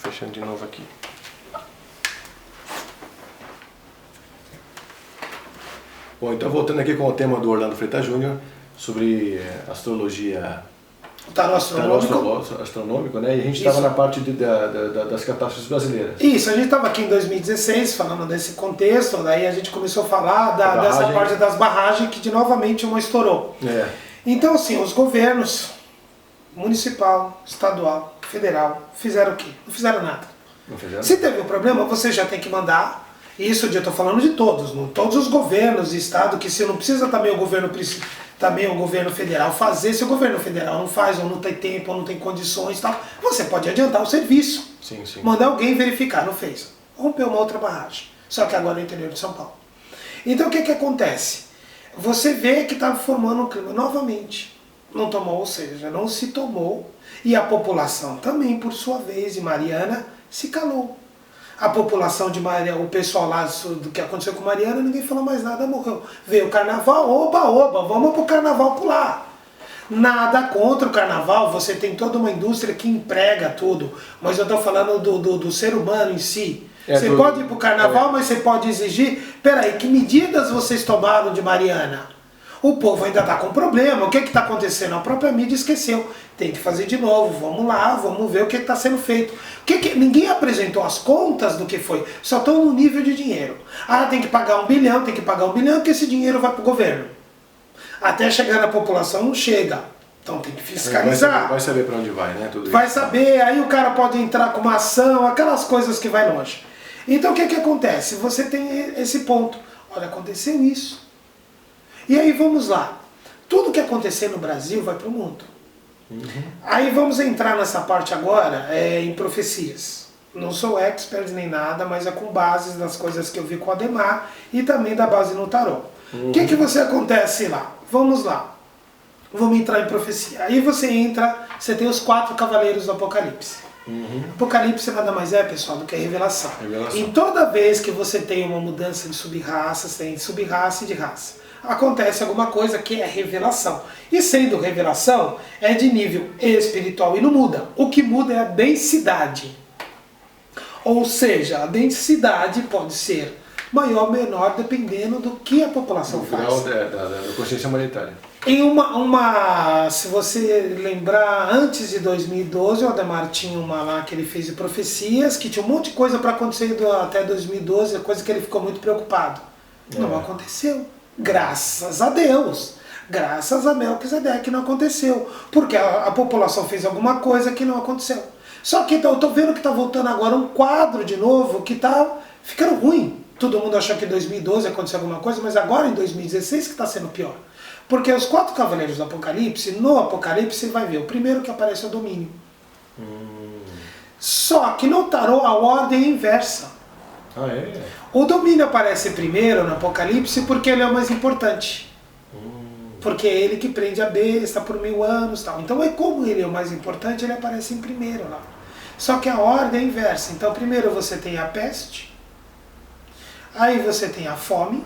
Fechando de novo aqui. Bom, então voltando aqui com o tema do Orlando Freitas Júnior sobre astrologia. O tarô astronômico, né? E a gente estava na parte das catástrofes brasileiras. Isso, a gente estava aqui em 2016 falando desse contexto, daí a gente começou a falar dessa parte das barragens que novamente uma estourou. Então assim, os governos municipal, estadual, federal, fizeram o quê? Não fizeram nada. Não fizeram? Se teve um problema, você já tem que mandar. Isso eu estou falando de todos, todos os governos e estado, que se não precisa também o governo federal fazer, se o governo federal não faz, ou não tem tempo, ou não tem condições e tal, você pode adiantar o serviço. Sim. Mandar alguém verificar, não fez. Rompeu uma outra barragem. Só que agora é no interior de São Paulo. Então o que acontece? Você vê que está formando um clima novamente. Não tomou, ou seja, não se tomou. E a população também, por sua vez, de Mariana, se calou. A população de Mariana, o pessoal lá do que aconteceu com Mariana, ninguém falou mais nada, morreu. Veio o carnaval, oba, vamos pro carnaval pular. Nada contra o carnaval, você tem toda uma indústria que emprega tudo, mas eu estou falando do ser humano em si. Você pode ir pro carnaval, mas você pode exigir, peraí, que medidas vocês tomaram de Mariana? O povo ainda está com problema, o que está acontecendo? A própria mídia esqueceu, tem que fazer de novo, vamos lá, vamos ver o que está sendo feito. Ninguém apresentou as contas do que foi, só estão no nível de dinheiro. Tem que pagar 1 bilhão, porque esse dinheiro vai para o governo. Até chegar na população não chega, então tem que fiscalizar. Vai saber para onde vai, né? Tudo vai isso. Saber, aí o cara pode entrar com uma ação, aquelas coisas que vai longe. Então o que acontece? Você tem esse ponto, olha, aconteceu isso. E aí vamos lá, tudo que acontecer no Brasil vai para o mundo. Aí vamos entrar nessa parte agora em profecias. Não sou expert nem nada, mas é com bases nas coisas que eu vi com o Ademar e também da base no tarô. O que você acontece lá? Vamos lá, vamos entrar em profecia. Aí você tem os 4 cavaleiros do Apocalipse. Apocalipse nada mais é, pessoal, do que a revelação. E toda vez que você tem uma mudança de sub-raças, tem de sub-raça e de raça, acontece alguma coisa que é revelação. E sendo revelação, é de nível espiritual e não muda. O que muda é a densidade. Ou seja, a densidade pode ser maior ou menor, dependendo do que a população faz. O grau da consciência humanitária. Se você lembrar, antes de 2012, o Ademar tinha uma lá que ele fez de profecias, que tinha um monte de coisa para acontecer até 2012, coisa que ele ficou muito preocupado. Não aconteceu. Graças a Deus, graças a Melquisedeque não aconteceu, porque a população fez alguma coisa que não aconteceu. Só que eu estou vendo que está voltando agora um quadro de novo que está ficando ruim. Todo mundo achou que em 2012 aconteceu alguma coisa, mas agora em 2016 que está sendo pior. Porque os 4 cavaleiros do Apocalipse, no Apocalipse você vai ver, o primeiro que aparece é o domínio. Só que no tarô a ordem é inversa. O domínio aparece primeiro no Apocalipse porque ele é o mais importante. Porque é ele que prende a besta por 1000 anos. Tal. Então como ele é o mais importante, ele aparece em primeiro lá. Só que a ordem é inversa. Então primeiro você tem a peste, aí você tem a fome,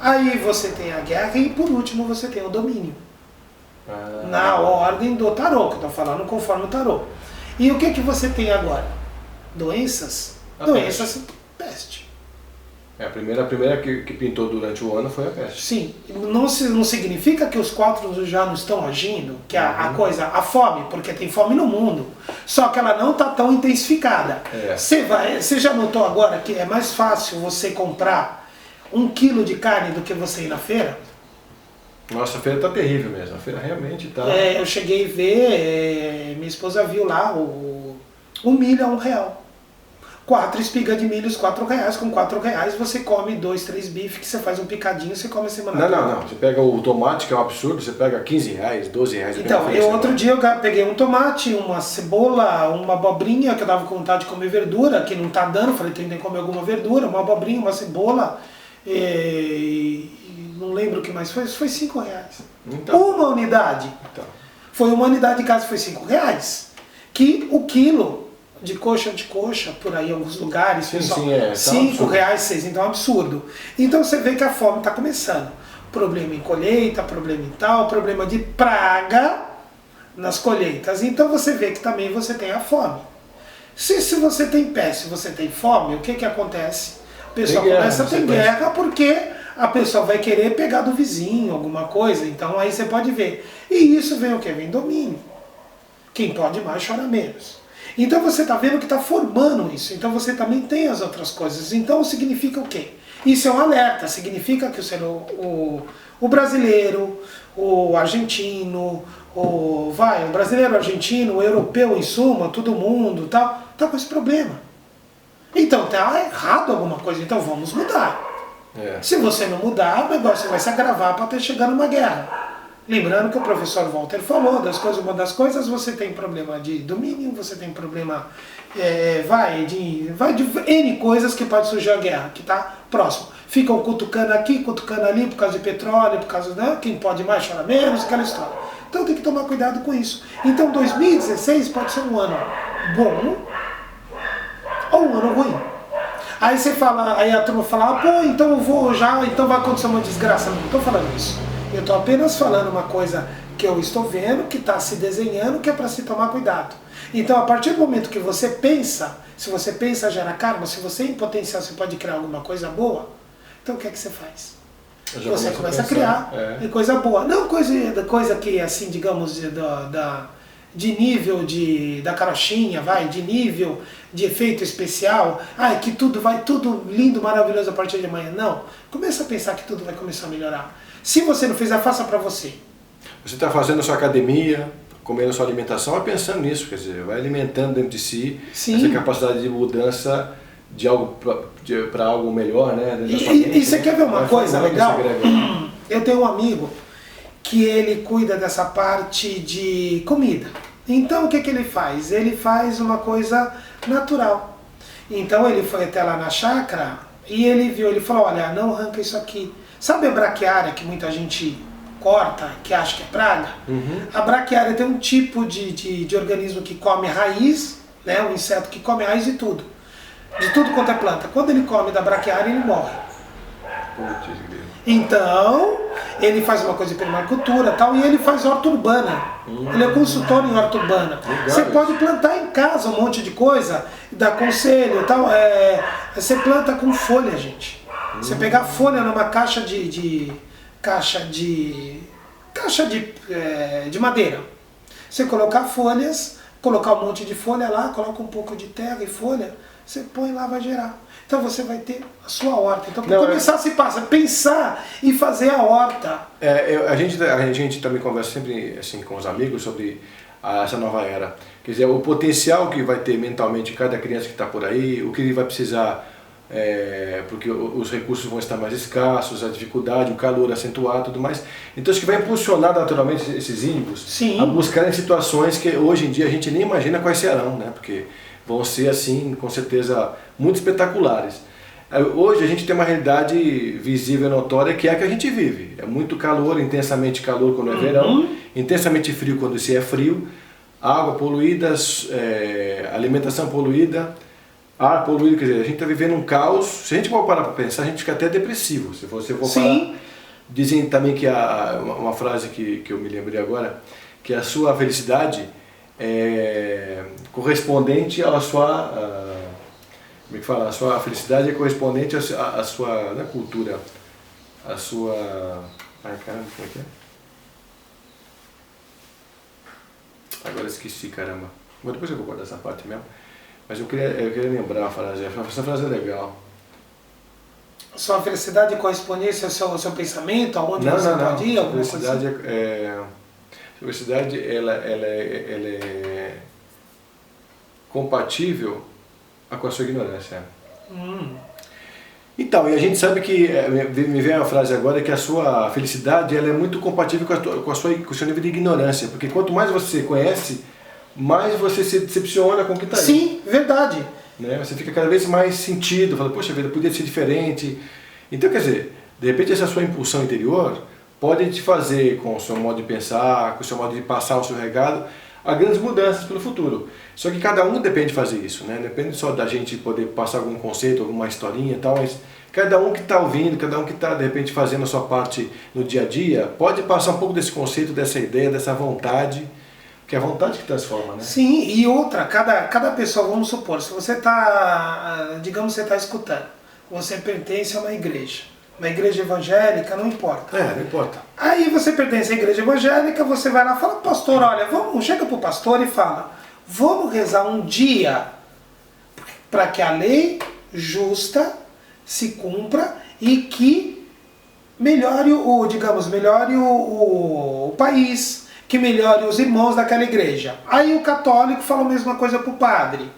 aí você tem a guerra e por último você tem o domínio. Na ordem do tarô, que eu estou falando conforme o tarô. E o que você tem agora? Doenças? Peste. A primeira que pintou durante o ano foi a peste. Sim, não significa que os 4 já não estão agindo, que a fome, porque tem fome no mundo, só que ela não está tão intensificada. Você já notou agora que é mais fácil você comprar 1 quilo de carne do que você ir na feira? Nossa, a feira está terrível mesmo, a feira realmente está... eu cheguei a ver, minha esposa viu lá, o milho a R$1. 4 espigas de milho, R$4. Com R$4 você come 2, 3 bifes, que você faz um picadinho, você come a semana toda. Não. Você pega o tomate, que é um absurdo, você pega R$15, R$12. Então, outro dia eu peguei um tomate, uma cebola, uma abobrinha, que eu dava com vontade de comer verdura, que não tá dando, falei, tem que comer alguma verdura, uma abobrinha, uma cebola, não lembro o que mais foi, R$5. Então, uma unidade. Foi uma unidade de casa, foi R$5. Que o quilo de coxa, por aí em alguns lugares, R$5, 6, então é um absurdo. Então você vê que a fome está começando. Problema em colheita, problema em tal, problema de praga nas colheitas. Então você vê que também você tem a fome. Se você tem pé, se você tem fome, o que acontece? A pessoa Tem guerra, começa a ter consequência. guerra porque a pessoa vai querer pegar do vizinho alguma coisa. Então aí você pode ver. E isso vem o quê? Vem domínio. Quem pode mais chora menos. Então você está vendo que está formando isso. Então você também tem as outras coisas. Então significa o quê? Isso é um alerta. Significa que o brasileiro, o argentino, o brasileiro, o argentino, o europeu em suma, todo mundo tal, tá com esse problema. Então tá errado alguma coisa. Então vamos mudar. Se você não mudar, o negócio vai se agravar para ter chegando uma guerra. Lembrando que o professor Walter falou, uma das coisas você tem problema de domínio, você tem problema, de N coisas que pode surgir a guerra, que está próximo. Ficam cutucando aqui, cutucando ali por causa de petróleo, por causa de quem pode mais chora menos, aquela história. Então tem que tomar cuidado com isso. Então 2016 pode ser um ano bom ou um ano ruim. Aí você fala, aí a turma fala, pô, então eu vou já, então vai acontecer uma desgraça. Não estou falando isso. Eu estou apenas falando uma coisa que eu estou vendo, que está se desenhando, que é para se tomar cuidado. Então, a partir do momento que você pensa, se você pensa gera karma, se você em potencial você pode criar alguma coisa boa, então o que é que você faz? Você começa a criar coisa boa. Não coisa que, assim, digamos, de nível da carochinha, de nível de efeito especial, que tudo vai tudo lindo, maravilhoso a partir de amanhã. Não. Começa a pensar que tudo vai começar a melhorar. Se você não fizer, faça para você. Você está fazendo a sua academia, comendo a sua alimentação, vai pensando nisso, quer dizer, vai alimentando dentro de si essa capacidade de mudança de algo para algo melhor, né? E você quer ver uma coisa legal? Eu tenho um amigo que ele cuida dessa parte de comida. Então o que ele faz? Ele faz uma coisa natural. Então ele foi até lá na chácara e ele falou, olha, não arranca isso aqui. Sabe a braquiária que muita gente corta, que acha que é praga? A braquiária tem um tipo de organismo que come raiz, né? Um inseto que come raiz de tudo quanto é planta. Quando ele come da braquiária, ele morre. Então, ele faz uma coisa de permacultura e tal, e ele faz horta urbana. Ele é consultor em horta urbana. Você pode plantar em casa um monte de coisa, dar conselho e tal. Você planta com folha, gente. Você pegar folha numa caixa de madeira. Você colocar folhas, colocar um monte de folha lá, coloca um pouco de terra e folha, você põe lá, vai gerar. Então você vai ter a sua horta. Então para começar se passa, pensar e fazer a horta. A gente também conversa sempre assim, com os amigos sobre essa nova era. Quer dizer, o potencial que vai ter mentalmente cada criança que está por aí, o que ele vai precisar, porque os recursos vão estar mais escassos, a dificuldade, o calor acentuado e tudo mais. Então isso que vai impulsionar naturalmente esses índigos a buscarem situações que hoje em dia a gente nem imagina quais serão, né? Porque vão ser assim, com certeza, muito espetaculares. Hoje a gente tem uma realidade visível e notória que é a que a gente vive. É muito calor, intensamente calor quando é verão, intensamente frio quando se é frio, água poluída, alimentação poluída, ar poluído, quer dizer, a gente está vivendo um caos. Se a gente for parar para pensar, a gente fica até depressivo. Se você for parar, dizem também que uma frase que eu me lembrei agora, que a sua felicidade é correspondente à sua, como é que fala? A sua felicidade é correspondente à sua cultura, à sua, caramba, como é que é? Agora esqueci, caramba. Mas depois eu vou guardar essa parte mesmo. Mas eu queria lembrar a frase. Essa frase é legal. Sua felicidade corresponde ao seu pensamento, aonde você pode ir? A felicidade a felicidade ela é compatível com a sua ignorância. Então, e a gente sabe que, me vem a frase agora, que a sua felicidade ela é muito compatível com o seu nível de ignorância, porque quanto mais você conhece, mais você se decepciona com o que está aí. Sim, verdade. Né? Você fica cada vez mais sentido, fala, poxa vida, podia ser diferente. Então, quer dizer, de repente essa sua impulsão interior pode te fazer, com o seu modo de pensar, com o seu modo de passar o seu recado, a grandes mudanças pelo futuro. Só que cada um depende de fazer isso, né? Depende só da gente poder passar algum conceito, alguma historinha e tal, mas cada um que está ouvindo, cada um que está de repente fazendo a sua parte no dia a dia, pode passar um pouco desse conceito, dessa ideia, dessa vontade Que é a vontade que transforma, né? Sim, e outra, cada pessoa, vamos supor, se você está, digamos, você está escutando, você pertence a uma igreja evangélica, não importa. Não importa. Aí você pertence à igreja evangélica, você vai lá e fala, pastor, olha, chega pro pastor e fala, vamos rezar um dia para que a lei justa se cumpra e que melhore o país, que melhore os irmãos daquela igreja. Aí o católico fala a mesma coisa pro padre.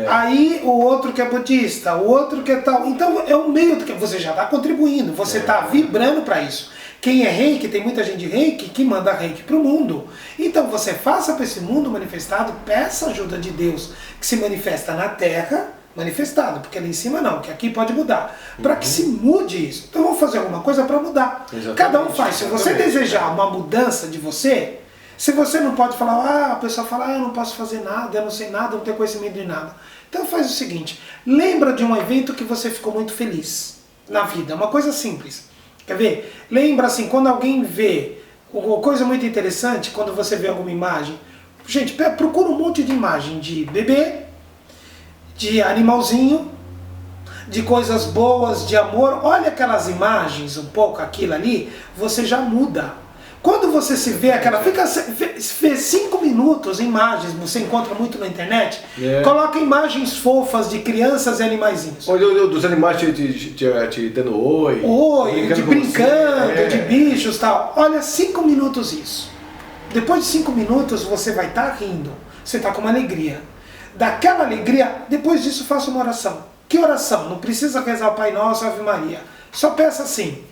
Aí o outro que é budista, o outro que é tal. Então é um meio que você já está contribuindo, você está vibrando para isso. Quem é reiki, tem muita gente de reiki que manda reiki para o mundo. Então você faça para esse mundo manifestado, peça ajuda de Deus que se manifesta na terra, manifestado, porque ali em cima não, que aqui pode mudar. Para que se mude isso. Então vamos fazer alguma coisa para mudar. Exatamente, cada um faz. Se você desejar uma mudança de você, se você não pode falar, a pessoa fala, eu não posso fazer nada, eu não sei nada, eu não tenho conhecimento de nada. Então faz o seguinte, lembra de um evento que você ficou muito feliz na vida, uma coisa simples. Quer ver? Lembra assim, quando alguém vê, uma coisa muito interessante, quando você vê alguma imagem, gente, procura um monte de imagem de bebê, de animalzinho, de coisas boas, de amor, olha aquelas imagens, um pouco aquilo ali, você já muda. Quando você se vê aquela, vê 5 minutos imagens, você encontra muito na internet, coloca imagens fofas de crianças e animaizinhos. Dos animais te dando oi. De brincando, de bichos e tal. Olha, 5 minutos isso. Depois de 5 minutos você vai estar rindo, você está com uma alegria. Daquela alegria, depois disso faça uma oração. Que oração? Não precisa rezar o Pai Nosso, Ave Maria. Só peça assim,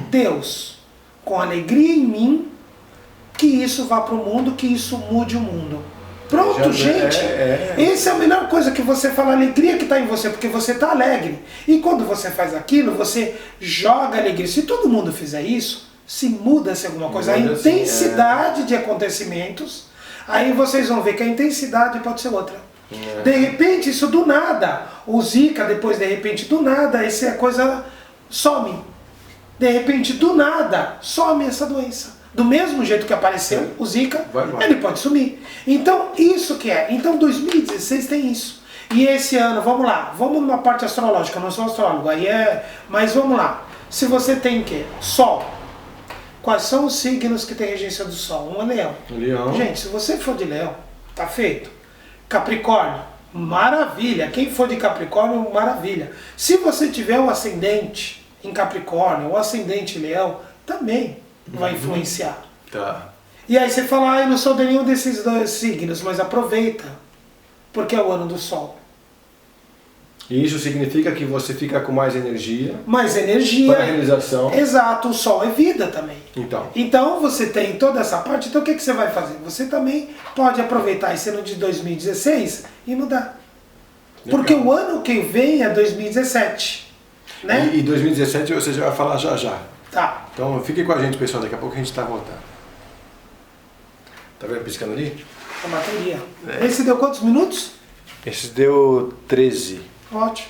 Deus, com alegria em mim, que isso vá para o mundo, que isso mude o mundo. Pronto, gente. Essa é a melhor coisa que você fala, a alegria que está em você, porque você está alegre. E quando você faz aquilo, você joga alegria. Se todo mundo fizer isso, se muda-se alguma coisa. A intensidade de acontecimentos, aí vocês vão ver que a intensidade pode ser outra. De repente, isso do nada, o Zika, depois de repente, do nada, essa coisa some. De repente, do nada, some essa doença. Do mesmo jeito que apareceu o Zika, ele pode sumir. Então, isso que é. Então, 2016 tem isso. E esse ano, vamos lá, vamos numa parte astrológica, eu não sou astrólogo, mas vamos lá. Se você tem o quê? Sol. Quais são os signos que tem regência do Sol? Um é Leão. Leão. Gente, se você for de Leão, tá feito. Capricórnio, maravilha. Quem for de Capricórnio, maravilha. Se você tiver um ascendente em Capricórnio, ou ascendente em Leão, também vai influenciar. Tá. E aí você fala, eu não sou de nenhum desses dois signos, mas aproveita, porque é o ano do Sol. E isso significa que você fica com mais energia. Mais energia. Para a realização. Exato, o Sol é vida também. Então você tem toda essa parte, então o que você vai fazer? Você também pode aproveitar esse ano de 2016 e mudar. Legal. Porque o ano que vem é 2017. Né? E 2017 você já vai falar já. Tá. Então fique com a gente, pessoal, daqui a pouco a gente está voltando. Tá vendo piscando ali? A bateria. Esse deu quantos minutos? Esse deu 13. Ótimo.